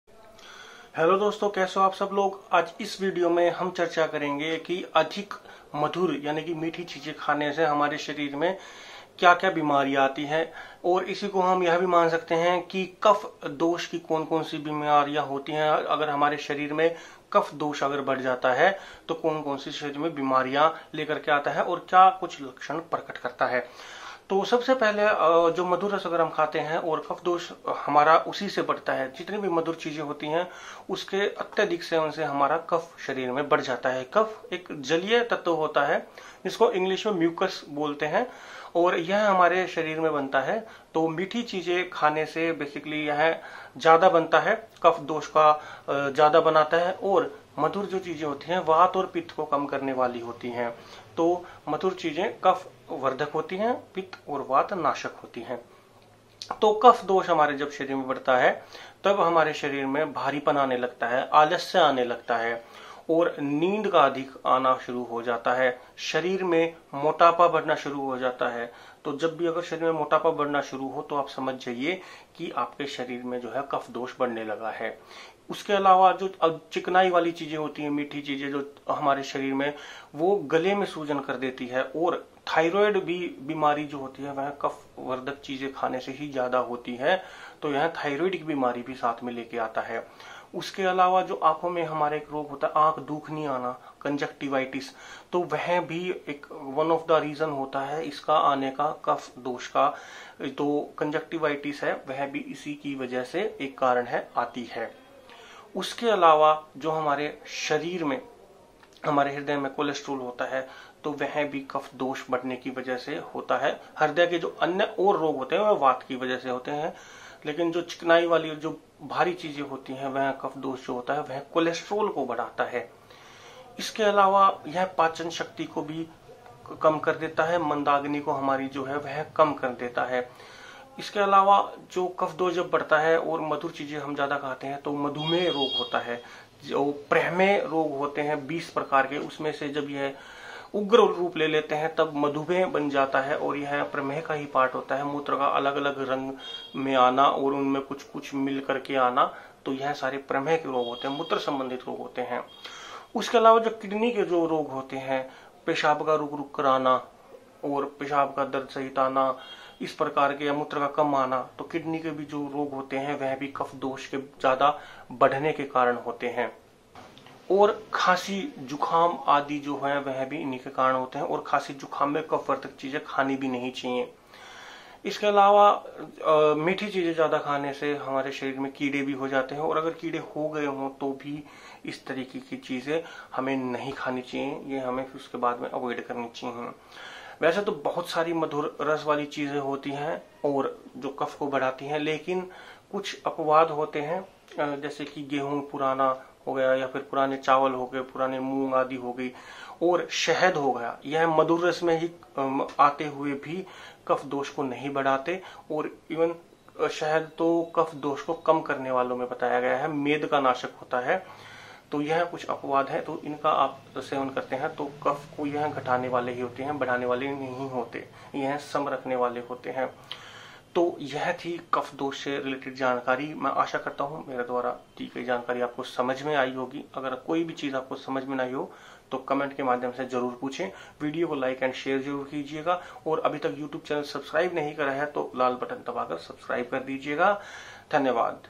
Hello दोस्तों, कैसे हो आप सब लोग। आज इस वीडियो में हम चर्चा करेंगे कि अधिक मधुर यानी कि मीठी चीजें खाने से हमारे शरीर में क्या क्या बीमारियां आती हैं, और इसी को हम यह भी मान सकते हैं कि कफ दोष की कौन कौन सी बीमारियां होती हैं। अगर हमारे शरीर में कफ दोष अगर बढ़ जाता है तो कौन कौन सी शरीर में बीमारियां लेकर के आता है और क्या कुछ लक्षण प्रकट करता है। तो सबसे पहले जो मधुर रस अगर हम खाते हैं और कफ दोष हमारा उसी से बढ़ता है। जितनी भी मधुर चीजें होती हैं उसके अत्यधिक सेवन से हमारा कफ शरीर में बढ़ जाता है। कफ एक जलीय तत्व होता है जिसको इंग्लिश में म्यूकस बोलते हैं, और यह हमारे शरीर में बनता है। तो मीठी चीजें खाने से बेसिकली यह ज्यादा बनता है, कफ दोष का ज्यादा बनाता है। और मधुर जो चीजें होती हैं वात और पित्त को कम करने वाली होती हैं। तो मधुर चीजें कफ वर्धक होती हैं, पित्त और वात नाशक होती हैं। तो कफ दोष हमारे जब शरीर में बढ़ता है तब हमारे शरीर में भारीपन आने लगता है, आलस्य आने लगता है और नींद का अधिक आना शुरू हो जाता है। शरीर में मोटापा बढ़ना शुरू हो जाता है। तो जब भी अगर शरीर में मोटापा बढ़ना शुरू हो तो आप समझ जाइए कि आपके शरीर में जो है कफ दोष बढ़ने लगा है। उसके अलावा जो चिकनाई वाली चीजें होती हैं, मीठी चीजें जो हमारे शरीर में, वो गले में सूजन कर देती है। और थायराइड भी बीमारी जो होती है वह कफ वर्धक चीजें खाने से ही ज्यादा होती है। तो यह थायराइड की बीमारी भी साथ में लेके आता है। उसके अलावा जो आंखों में हमारे एक रोग होता है, आंख दुखनी आना, कंजक्टिवाइटिस, तो वह भी एक वन ऑफ द रीजन होता है इसका आने का, कफ दोष का। तो कंजक्टिवाइटिस है वह भी इसी की वजह से एक कारण है, आती है। उसके अलावा जो हमारे शरीर में, हमारे हृदय में कोलेस्ट्रॉल होता है तो वह भी कफ दोष बढ़ने की वजह से होता है। हृदय के जो अन्य और रोग होते हैं वह वात की वजह से होते हैं, लेकिन जो चिकनाई वाली जो भारी चीजें होती हैं वह कफ दोष जो होता है वह कोलेस्ट्रॉल को बढ़ाता है। इसके अलावा यह पाचन शक्ति को भी कम कर देता है, मंदाग्नि को हमारी जो है वह कम कर देता है। इसके अलावा जो कफ दोष जब बढ़ता है और मधुर चीजें हम ज्यादा खाते हैं तो मधुमेह रोग होता है। जो प्रमेह रोग होते हैं 20 प्रकार के, उसमें से जब यह उग्र रूप ले लेते हैं तब मधुमेह बन जाता है। और यह प्रमेह का ही पार्ट होता है, मूत्र का अलग अलग रंग में आना और उनमें कुछ कुछ मिल करके आना। तो यह सारे प्रमेह के रोग होते हैं, मूत्र संबंधित रोग होते हैं। उसके अलावा जो किडनी के जो रोग होते हैं, पेशाब का रुक रुक कर आना और पेशाब का दर्द सहित आना, इस प्रकार के, या मूत्र का कम आना, तो किडनी के भी जो रोग होते हैं वह भी कफ दोष के ज्यादा बढ़ने के कारण होते हैं। और खांसी जुखाम आदि जो है वह भी इन्हीं के कारण होते हैं। और खांसी जुखाम में कफ वर्धक चीजें खानी भी नहीं चाहिए। इसके अलावा मीठी चीजें ज्यादा खाने से हमारे शरीर में कीड़े भी हो जाते हैं, और अगर कीड़े हो गए हों तो भी इस तरीके की चीजें हमें नहीं खानी चाहिए, ये हमें फिर उसके बाद में अवॉइड करनी चाहिए। वैसे तो बहुत सारी मधुर रस वाली चीजें होती हैं और जो कफ को बढ़ाती हैं, लेकिन कुछ अपवाद होते हैं, जैसे कि गेहूं पुराना हो गया, या फिर पुराने चावल हो गए, पुराने मूंग आदि हो गई, और शहद हो गया। यह मधुर रस में ही आते हुए भी कफ दोष को नहीं बढ़ाते। और इवन शहद तो कफ दोष को कम करने वालों में बताया गया है, मेद का नाशक होता है। तो यह कुछ अपवाद है, तो इनका आप सेवन करते हैं तो कफ को यह घटाने वाले ही होते हैं, बढ़ाने वाले नहीं होते, यह सम रखने वाले होते हैं। तो यह थी कफ दोष से रिलेटेड जानकारी। मैं आशा करता हूं मेरे द्वारा दी गई जानकारी आपको समझ में आई होगी। अगर कोई भी चीज आपको समझ में नहीं हो तो कमेंट के माध्यम से जरूर पूछें। वीडियो को लाइक एंड शेयर जरूर कीजिएगा, और अभी तक यूट्यूब चैनल सब्सक्राइब नहीं करा है तो लाल बटन दबाकर सब्सक्राइब कर दीजिएगा। धन्यवाद।